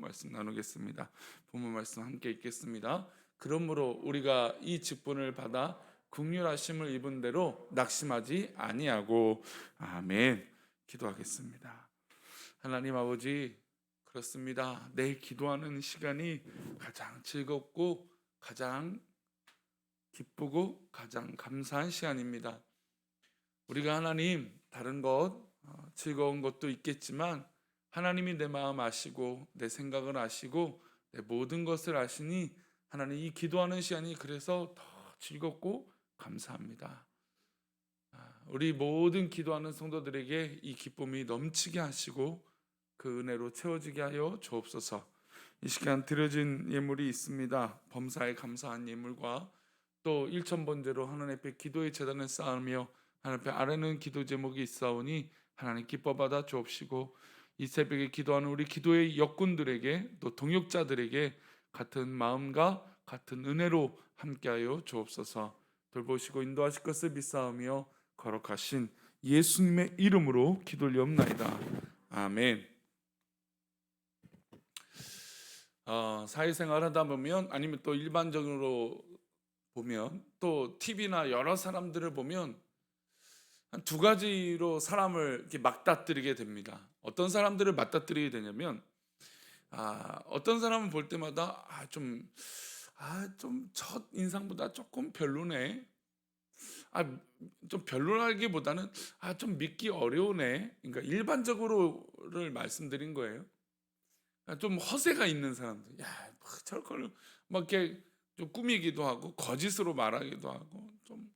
말씀 나누겠습니다. 본문 말씀 함께 읽겠습니다. 그러므로 우리가 이 직분을 받아 긍휼하심을 입은 대로 낙심하지 아니하고. 아멘. 기도하겠습니다. 하나님 아버지, 그렇습니다. 내일 기도하는 시간이 가장 즐겁고 가장 기쁘고 가장 감사한 시간입니다. 우리가 하나님 다른 것 즐거운 것도 있겠지만 하나님이 내 마음 아시고 내 생각을 아시고 내 모든 것을 아시니 하나님 이 기도하는 시간이 그래서 더 즐겁고 감사합니다. 우리 모든 기도하는 성도들에게 이 기쁨이 넘치게 하시고 그 은혜로 채워지게 하여 주옵소서. 이 시간 드려진 예물이 있습니다. 범사에 감사한 예물과 또 일천번제로 하나님 앞에 기도의 제단을 쌓으며 하나님 앞에 아뢰는 기도 제목이 있사오니 하나님 기뻐 받아 주옵시고, 이 새벽에 기도하는 우리 기도의 역군들에게 또 동역자들에게 같은 마음과 같은 은혜로 함께하여 주옵소서. 돌보시고 인도하실 것을 믿사오며 거룩하신 예수님의 이름으로 기도 올리옵나이다. 아멘. 사회생활 하다 보면 아니면 또 일반적으로 보면 또 TV나 여러 사람들을 보면 한 두 가지로 사람을 이렇게 맞닥뜨리게 됩니다. 어떤 사람들을 맞닥뜨리게 되냐면 어떤 사람은 볼 때마다 좀 첫 인상보다 조금 별로네. 좀 별로라기보다는 좀 믿기 어려우네. 그러니까 일반적으로를 말씀드린 거예요. 좀 허세가 있는 사람들. 저걸 막 이렇게 좀 꾸미기도 하고 거짓으로 말하기도 하고 좀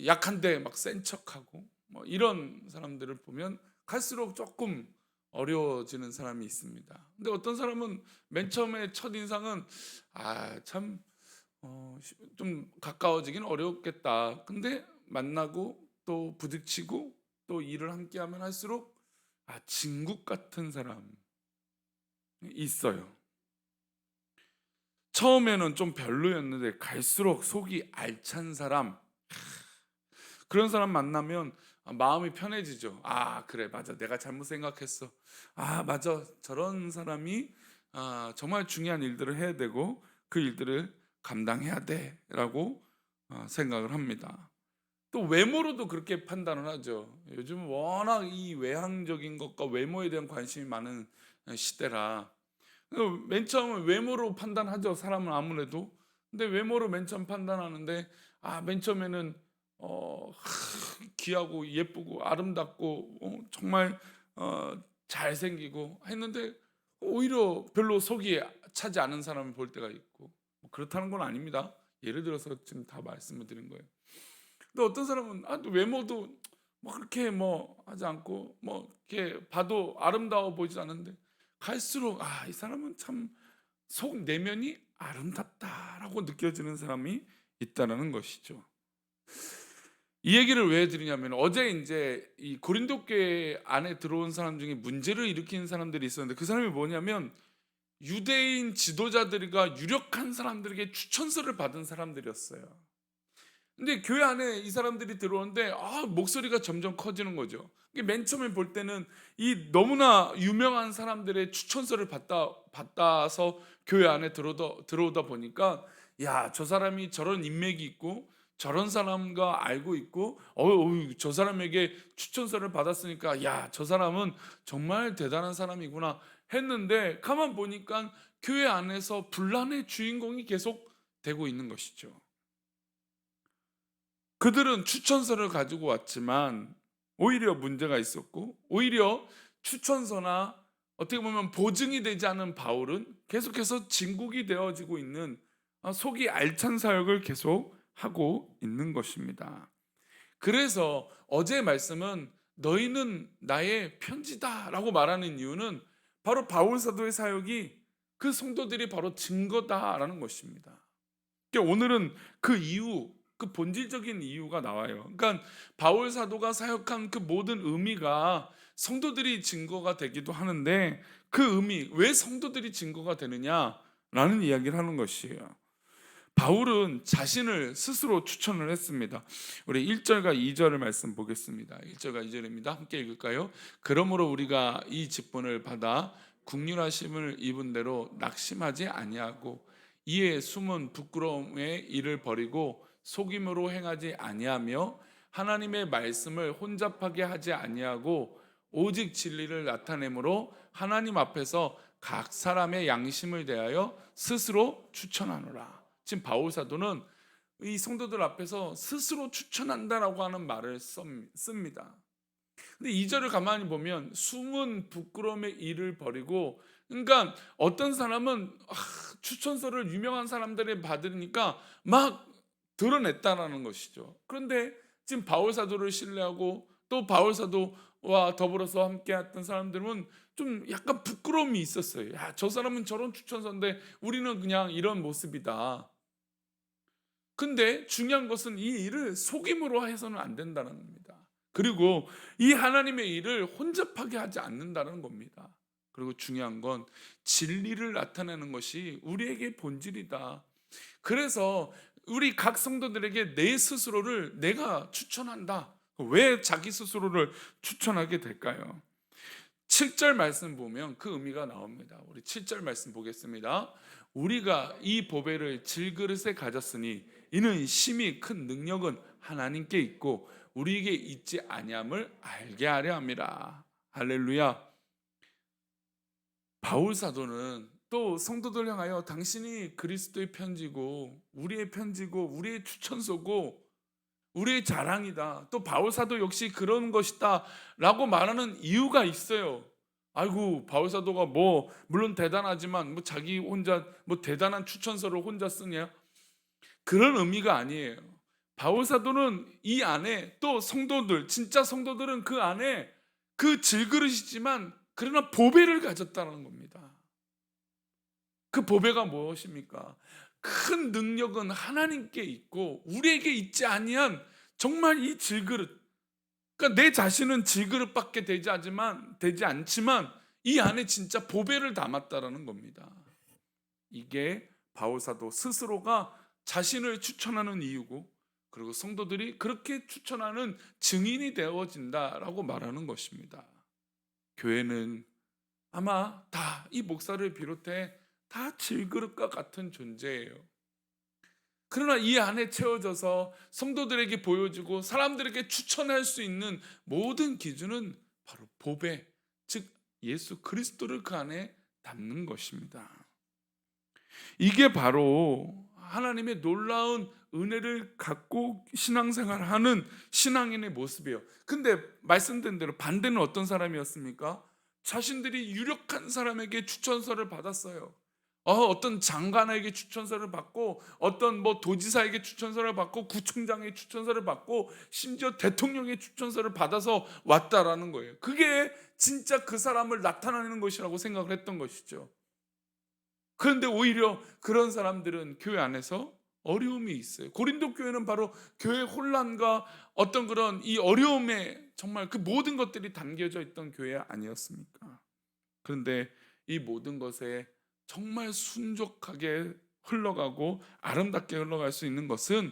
약한데 막 센 척하고 뭐 이런 사람들을 보면 갈수록 조금 어려워지는 사람이 있습니다. 근데 어떤 사람은 맨 처음에 첫 인상은 참 좀 가까워지긴 어렵겠다. 근데 만나고 또 부딪히고 또 일을 함께 하면 할수록 진국 같은 사람이 있어요. 처음에는 좀 별로였는데 갈수록 속이 알찬 사람, 그런 사람 만나면 마음이 편해지죠. 그래, 맞아, 내가 잘못 생각했어. 맞아, 저런 사람이 정말 중요한 일들을 해야 되고 그 일들을 감당해야 돼라고 생각을 합니다. 또 외모로도 그렇게 판단을 하죠. 요즘 워낙 이 외향적인 것과 외모에 대한 관심이 많은 시대라 맨 처음은 외모로 판단하죠. 사람은 아무래도. 근데 외모로 맨 처음 판단하는데 맨 처음에는 귀하고 예쁘고 아름답고 정말 잘생기고 했는데 오히려 별로 속이 차지 않은 사람을 볼 때가 있고, 뭐 그렇다는 건 아닙니다. 예를 들어서 지금 다 말씀을 드린 거예요. 근데 어떤 사람은 또 외모도 뭐 그렇게 뭐 하지 않고 뭐 이렇게 봐도 아름다워 보이지 않는데 갈수록 이 사람은 참 속 내면이 아름답다라고 느껴지는 사람이 있다는 것이죠. 이 얘기를 왜 드리냐면 어제 이제 이 고린도 교회 안에 들어온 사람 중에 문제를 일으키는 사람들이 있었는데 그 사람이 뭐냐면 유대인 지도자들과 유력한 사람들에게 추천서를 받은 사람들이었어요. 근데 교회 안에 이 사람들이 들어오는데 목소리가 점점 커지는 거죠. 맨 처음에 볼 때는 이 너무나 유명한 사람들의 추천서를 받아서 교회 안에 들어오다 보니까 저 사람이 저런 인맥이 있고 저런 사람과 알고 있고 저 사람에게 추천서를 받았으니까 저 사람은 정말 대단한 사람이구나 했는데 가만 보니까 교회 안에서 분란의 주인공이 계속 되고 있는 것이죠. 그들은 추천서를 가지고 왔지만 오히려 문제가 있었고, 오히려 추천서나 어떻게 보면 보증이 되지 않은 바울은 계속해서 진국이 되어지고 있는 속이 알찬 사역을 계속 하고 있는 것입니다. 그래서 어제의 말씀은 너희는 나의 편지다 라고 말하는 이유는 바로 바울 사도의 사역이 그 성도들이 바로 증거다라는 것입니다. 그러니까 오늘은 그 이유, 그 본질적인 이유가 나와요. 그러니까 바울 사도가 사역한 그 모든 의미가 성도들이 증거가 되기도 하는데 그 의미, 왜 성도들이 증거가 되느냐라는 이야기를 하는 것이에요. 바울은 자신을 스스로 추천을 했습니다. 우리 1절과 2절을 말씀 보겠습니다. 1절과 2절입니다. 함께 읽을까요? 그러므로 우리가 이 직분을 받아 긍휼하심을 입은 대로 낙심하지 아니하고 이에 숨은 부끄러움의 일을 버리고 속임으로 행하지 아니하며 하나님의 말씀을 혼잡하게 하지 아니하고 오직 진리를 나타내므로 하나님 앞에서 각 사람의 양심을 대하여 스스로 추천하노라. 지금 바울 사도는 이 성도들 앞에서 스스로 추천한다라고 하는 말을 씁니다. 근데 2절을 가만히 보면 숨은 부끄러움의 일을 버리고, 그러니까 어떤 사람은 추천서를 유명한 사람들이 받으니까 막 드러냈다라는 것이죠. 그런데 지금 바울 사도를 신뢰하고 또 바울 사도와 더불어서 함께 했던 사람들은 좀 약간 부끄러움이 있었어요. 야, 저 사람은 저런 추천서인데 우리는 그냥 이런 모습이다. 근데 중요한 것은 이 일을 속임으로 해서는 안 된다는 겁니다. 그리고 이 하나님의 일을 혼잡하게 하지 않는다는 겁니다. 그리고 중요한 건 진리를 나타내는 것이 우리에게 본질이다. 그래서 우리 각 성도들에게 내 스스로를 내가 추천한다. 왜 자기 스스로를 추천하게 될까요? 7절 말씀 보면 그 의미가 나옵니다. 우리 7절 말씀 보겠습니다. 우리가 이 보배를 질그릇에 가졌으니 이는 심히 큰 능력은 하나님께 있고 우리에게 있지 아니함을 알게 하려 함이라. 할렐루야. 바울 사도는 또 성도들 향하여 당신이 그리스도의 편지고 우리의 편지고 우리의 추천서고 우리의 자랑이다. 또 바울 사도 역시 그런 것이다 라고 말하는 이유가 있어요. 아이고, 바울 사도가 물론 대단하지만 자기 혼자 대단한 추천서를 혼자 쓰냐? 그런 의미가 아니에요. 바울 사도는 이 안에 또 성도들, 진짜 성도들은 그 안에 그 질그릇이지만 그러나 보배를 가졌다는 겁니다. 그 보배가 무엇입니까? 큰 능력은 하나님께 있고 우리에게 있지 아니한 정말 이 질그릇, 그러니까 내 자신은 질그릇밖에 되지 않지만 이 안에 진짜 보배를 담았다라는 겁니다. 이게 바울 사도 스스로가 자신을 추천하는 이유고, 그리고 성도들이 그렇게 추천하는 증인이 되어진다라고 말하는 것입니다. 교회는 아마 다 이 목사를 비롯해 다 질그릇과 같은 존재예요. 그러나 이 안에 채워져서 성도들에게 보여주고 사람들에게 추천할 수 있는 모든 기준은 바로 보배, 즉 예수 그리스도를 그 안에 담는 것입니다. 이게 바로 하나님의 놀라운 은혜를 갖고 신앙생활하는 신앙인의 모습이에요. 근데 말씀드린 대로 반대는 어떤 사람이었습니까? 자신들이 유력한 사람에게 추천서를 받았어요. 어떤 장관에게 추천서를 받고 어떤 도지사에게 추천서를 받고 구청장의 추천서를 받고 심지어 대통령의 추천서를 받아서 왔다라는 거예요. 그게 진짜 그 사람을 나타내는 것이라고 생각을 했던 것이죠. 그런데 오히려 그런 사람들은 교회 안에서 어려움이 있어요. 고린도 교회는 바로 교회 혼란과 어떤 그런 이 어려움에 정말 그 모든 것들이 담겨져 있던 교회 아니었습니까? 그런데 이 모든 것에 정말 순종하게 흘러가고 아름답게 흘러갈 수 있는 것은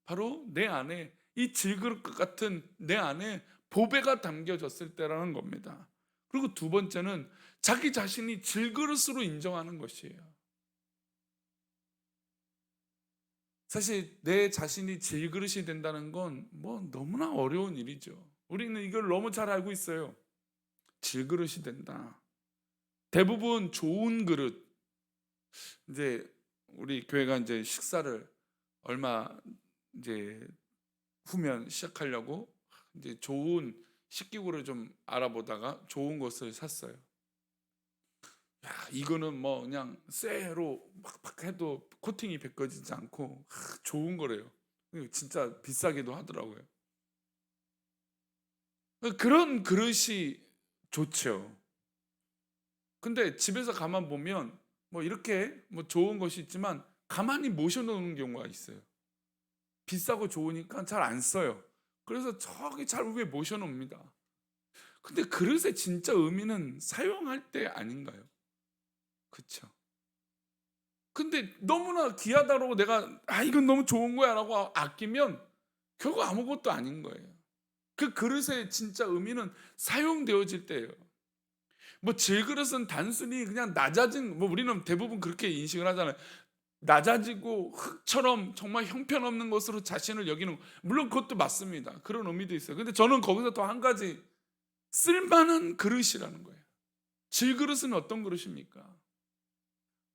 바로 내 안에 이 질그릇 같은 내 안에 보배가 담겨졌을 때라는 겁니다. 그리고 두 번째는 자기 자신이 질그릇으로 인정하는 것이에요. 사실 내 자신이 질그릇이 된다는 건 너무나 어려운 일이죠. 우리는 이걸 너무 잘 알고 있어요. 질그릇이 된다. 대부분 좋은 그릇, 이제 우리 교회가 이제 식사를 얼마 이제 후면 시작하려고 이제 좋은 식기구를 좀 알아보다가 좋은 것을 샀어요. 야, 이거는 그냥 쇠로 팍팍 해도 코팅이 벗겨지지 않고 좋은 거래요. 진짜 비싸기도 하더라고요. 그런 그릇이 좋죠. 근데 집에서 가만 보면 이렇게 좋은 것이 있지만 가만히 모셔놓는 경우가 있어요. 비싸고 좋으니까 잘 안 써요. 그래서 저기 잘 위에 모셔놓습니다. 근데 그릇의 진짜 의미는 사용할 때 아닌가요? 그렇죠. 근데 너무나 귀하다고 내가 이건 너무 좋은 거야 라고 아끼면 결국 아무것도 아닌 거예요. 그 그릇의 진짜 의미는 사용되어질 때예요. 뭐 질그릇은 단순히 그냥 낮아진, 뭐 우리는 대부분 그렇게 인식을 하잖아요. 낮아지고 흙처럼 정말 형편없는 것으로 자신을 여기는 거. 물론 그것도 맞습니다. 그런 의미도 있어요. 근데 저는 거기서 또 한 가지, 쓸만한 그릇이라는 거예요. 질그릇은 어떤 그릇입니까?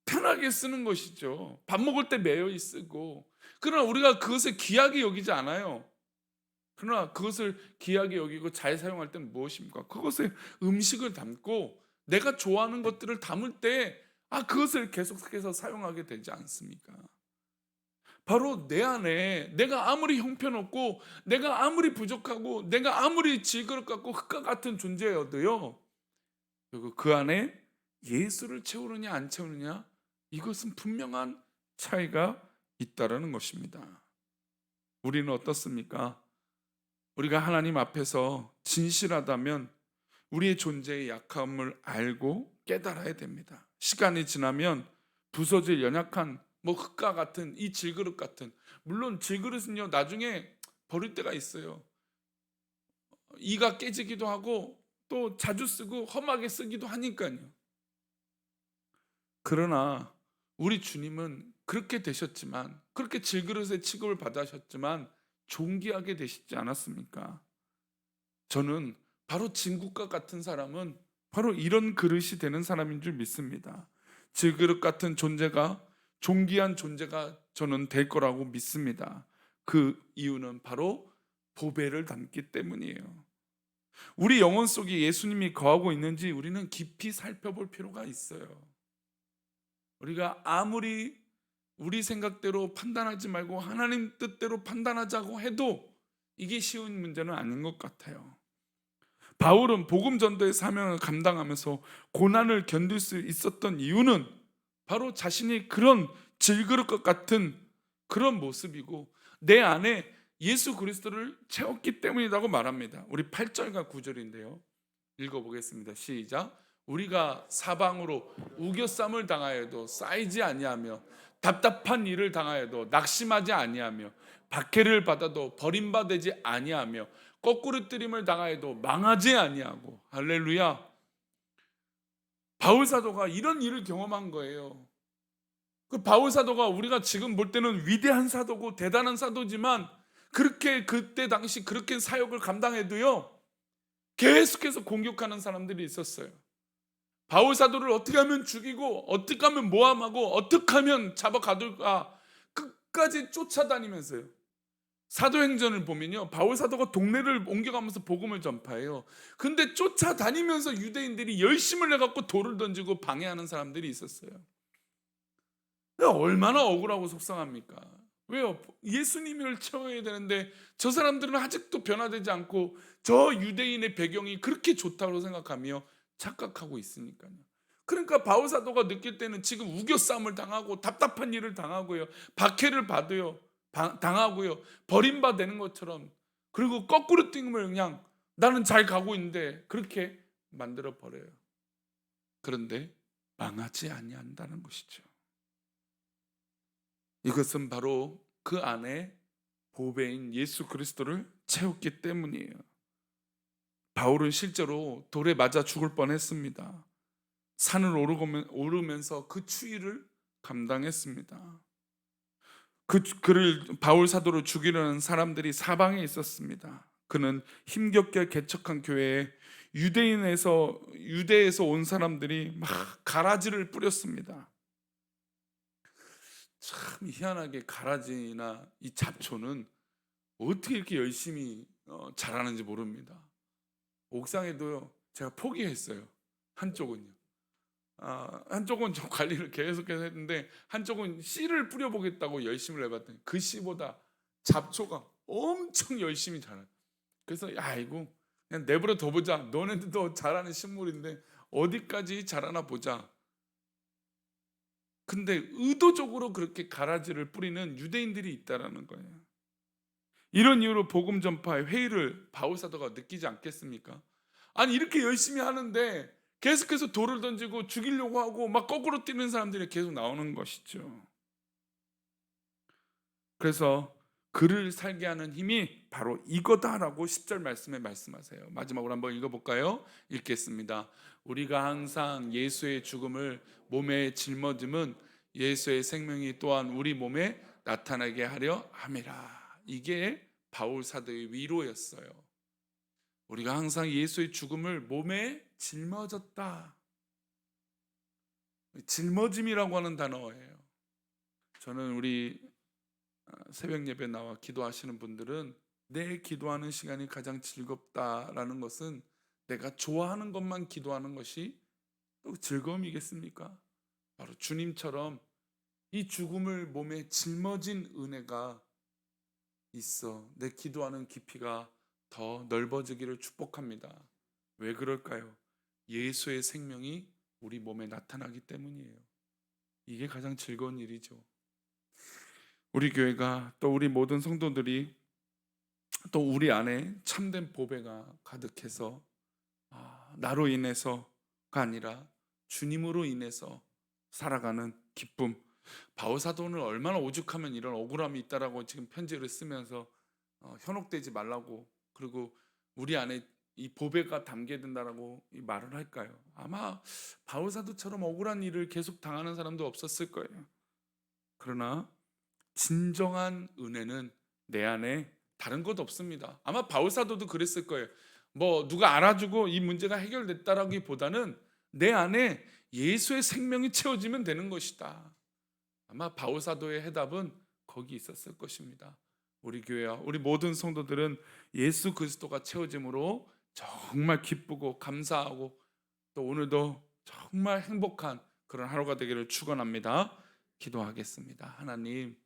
편하게 쓰는 것이죠. 밥 먹을 때 매여이 쓰고. 그러나 우리가 그것을 귀하게 여기지 않아요. 그러나 그것을 귀하게 여기고 잘 사용할 때는 무엇입니까? 그것에 음식을 담고 내가 좋아하는 것들을 담을 때, 그것을 계속해서 사용하게 되지 않습니까? 바로 내 안에 내가 아무리 형편없고 내가 아무리 부족하고 내가 아무리 질그릇 같고 흙과 같은 존재여도요, 그리고 그 안에 예수를 채우느냐 안 채우느냐, 이것은 분명한 차이가 있다라는 것입니다. 우리는 어떻습니까? 우리가 하나님 앞에서 진실하다면 우리의 존재의 약함을 알고 깨달아야 됩니다. 시간이 지나면 부서질 연약한 뭐 흙과 같은 이 질그릇 같은, 물론 질그릇은요 나중에 버릴 때가 있어요. 이가 깨지기도 하고 또 자주 쓰고 험하게 쓰기도 하니까요. 그러나 우리 주님은 그렇게 되셨지만, 그렇게 질그릇의 취급을 받으셨지만 존귀하게 되시지 않았습니까? 저는 바로 진국과 같은 사람은 바로 이런 그릇이 되는 사람인 줄 믿습니다. 질그릇 같은 존재가 존귀한 존재가 저는 될 거라고 믿습니다. 그 이유는 바로 보배를 담기 때문이에요. 우리 영혼 속에 예수님이 거하고 있는지 우리는 깊이 살펴볼 필요가 있어요. 우리가 아무리 우리 생각대로 판단하지 말고 하나님 뜻대로 판단하자고 해도 이게 쉬운 문제는 아닌 것 같아요. 바울은 복음 전도의 사명을 감당하면서 고난을 견딜 수 있었던 이유는 바로 자신이 그런 질그릇과 같은 그런 모습이고 내 안에 예수 그리스도를 채웠기 때문이라고 말합니다. 우리 8절과 9절인데요. 읽어보겠습니다. 시작. 우리가 사방으로 우겨쌈을 당하여도 쌓이지 아니하며 답답한 일을 당하여도 낙심하지 아니하며 박해를 받아도 버림받지 아니하며 거꾸로 뜨림을 당하여도 망하지 아니하고. 할렐루야. 바울 사도가 이런 일을 경험한 거예요. 그 바울 사도가 우리가 지금 볼 때는 위대한 사도고 대단한 사도지만, 그렇게 그때 당시 그렇게 사역을 감당해도요 계속해서 공격하는 사람들이 있었어요. 바울 사도를 어떻게 하면 죽이고 어떻게 하면 모함하고 어떻게 하면 잡아가둘까 끝까지 쫓아다니면서요. 사도행전을 보면요, 바울 사도가 동네를 옮겨가면서 복음을 전파해요. 근데 쫓아다니면서 유대인들이 열심을 내갖고 돌을 던지고 방해하는 사람들이 있었어요. 얼마나 억울하고 속상합니까? 왜요? 예수님을 채워야 되는데 저 사람들은 아직도 변화되지 않고 저 유대인의 배경이 그렇게 좋다고 생각하며 착각하고 있으니까요. 그러니까 바울 사도가 느낄 때는 지금 우겨싸움을 당하고 답답한 일을 당하고요, 박해를 받아요, 당하고요, 버림받는 것처럼, 그리고 거꾸로 띵을 그냥 나는 잘 가고 있는데 그렇게 만들어 버려요. 그런데 망하지 아니한다는 것이죠. 이것은 바로 그 안에 보배인 예수 그리스도를 채웠기 때문이에요. 바울은 실제로 돌에 맞아 죽을 뻔했습니다. 산을 오르면서 그 추위를 감당했습니다. 그를 바울 사도를 죽이려는 사람들이 사방에 있었습니다. 그는 힘겹게 개척한 교회에 유대에서 온 사람들이 막 가라지를 뿌렸습니다. 참 희한하게 가라지나 이 잡초는 어떻게 이렇게 열심히 자라는지 모릅니다. 옥상에도요 제가 포기했어요. 한쪽은요. 한쪽은 좀 관리를 계속해서 했는데 한쪽은 씨를 뿌려보겠다고 열심을 해봤더니 그 씨보다 잡초가 엄청 열심히 자라요. 그래서 이거 그냥 내버려 둬보자. 너네들도 자라는 식물인데 어디까지 자라나 보자. 근데 의도적으로 그렇게 가라지를 뿌리는 유대인들이 있다라는 거예요. 이런 이유로 복음 전파의 회의를 바울 사도가 느끼지 않겠습니까? 아니 이렇게 열심히 하는데 계속해서 돌을 던지고 죽이려고 하고 막 거꾸로 뛰는 사람들이 계속 나오는 것이죠. 그래서 그를 살게 하는 힘이 바로 이거다라고 10절 말씀에 말씀하세요. 마지막으로 한번 읽어볼까요? 읽겠습니다. 우리가 항상 예수의 죽음을 몸에 짊어짐은 예수의 생명이 또한 우리 몸에 나타나게 하려 함이라. 이게 바울 사도의 위로였어요. 우리가 항상 예수의 죽음을 몸에 짊어졌다. 짊어짐이라고 하는 단어예요. 저는 우리 새벽 예배 나와 기도하시는 분들은 내 기도하는 시간이 가장 즐겁다라는 것은 내가 좋아하는 것만 기도하는 것이 또 즐거움이겠습니까? 바로 주님처럼 이 죽음을 몸에 짊어진 은혜가 있어 내 기도하는 깊이가 더 넓어지기를 축복합니다. 왜 그럴까요? 예수의 생명이 우리 몸에 나타나기 때문이에요. 이게 가장 즐거운 일이죠. 우리 교회가 또 우리 모든 성도들이 또 우리 안에 참된 보배가 가득해서 나로 인해서가 아니라 주님으로 인해서 살아가는 기쁨. 바울 사도는 얼마나 오죽하면 이런 억울함이 있다라고 지금 편지를 쓰면서 현혹되지 말라고, 그리고 우리 안에 이 보배가 담게 된다라고 이 말을 할까요? 아마 바울 사도처럼 억울한 일을 계속 당하는 사람도 없었을 거예요. 그러나 진정한 은혜는 내 안에 다른 것 없습니다. 아마 바울 사도도 그랬을 거예요. 뭐 누가 알아주고 이 문제가 해결됐다라기보다는 내 안에 예수의 생명이 채워지면 되는 것이다. 아마 바울 사도의 해답은 거기 있었을 것입니다. 우리 교회와 우리 모든 성도들은 예수 그리스도가 채워짐으로 정말 기쁘고 감사하고 또 오늘도 정말 행복한 그런 하루가 되기를 축원합니다. 기도하겠습니다. 하나님,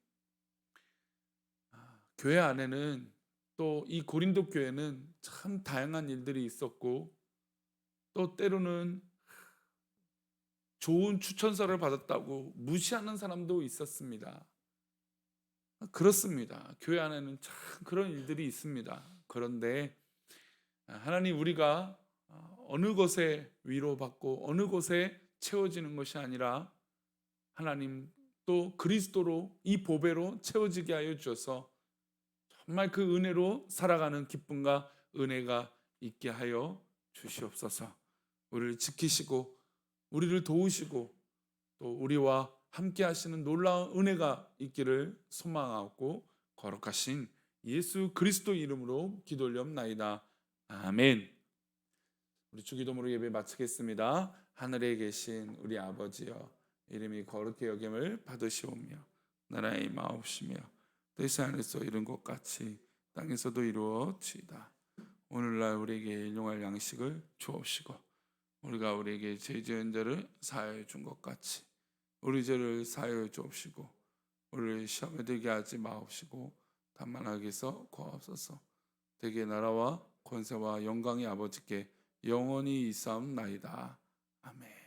교회 안에는 또 이 고린도 교회는 참 다양한 일들이 있었고 또 때로는 좋은 추천서를 받았다고 무시하는 사람도 있었습니다. 그렇습니다. 교회 안에는 참 그런 일들이 있습니다. 그런데 하나님, 우리가 어느 것에 위로받고 어느 곳에 채워지는 것이 아니라 하나님 또 그리스도로 이 보배로 채워지게 하여 주셔서 정말 그 은혜로 살아가는 기쁨과 은혜가 있게 하여 주시옵소서. 우리를 지키시고 우리를 도우시고 또 우리와 함께 하시는 놀라운 은혜가 있기를 소망하고 거룩하신 예수 그리스도 이름으로 기도 올리옵나이다. 아멘. 우리 주기도문으로 예배 마치겠습니다. 하늘에 계신 우리 아버지여, 이름이 거룩히 여김을 받으시오며 나라의 임하옵시며 뜻이 하늘에서 이룬 것 같이 땅에서도 이루어지이다. 오늘날 우리에게 일용할 양식을 주옵시고 우리가 우리에게 죄 지은 자를 사하여 준 것 같이 우리 죄를 사하여 주옵시고 우리를 시험에 들게 하지 마옵시고 다만 악에서 구하옵소서. 대개 나라와 권세와 영광이 아버지께 영원히 있사옵나이다. 아멘.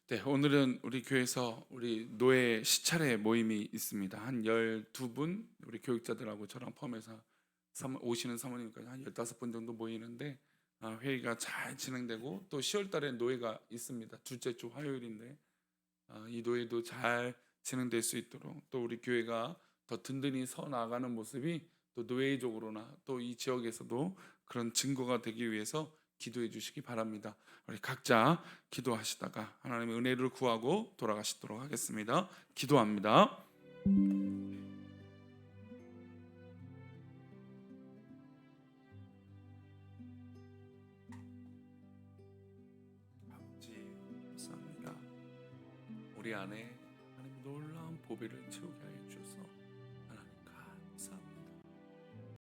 네, 오늘은 우리 교회에서 우리 노예 시찰회 모임이 있습니다. 한 12분 우리 교육자들하고 저랑 포함해서 오시는 사모님까지 한 15분 정도 모이는데 회의가 잘 진행되고 또 10월 달에 노예가 있습니다. 둘째 주 화요일인데 이 노예도 잘 진행될 수 있도록 또 우리 교회가 더 든든히 서 나가는 모습이 또 노예적으로나 또 이 지역에서도 그런 증거가 되기 위해서 기도해 주시기 바랍니다. 우리 각자 기도하시다가 하나님의 은혜를 구하고 돌아가시도록 하겠습니다. 기도합니다. 아버지, 감사합니다. 우리 안에 하나님 놀라운 보배를 채우게 하여 주셔서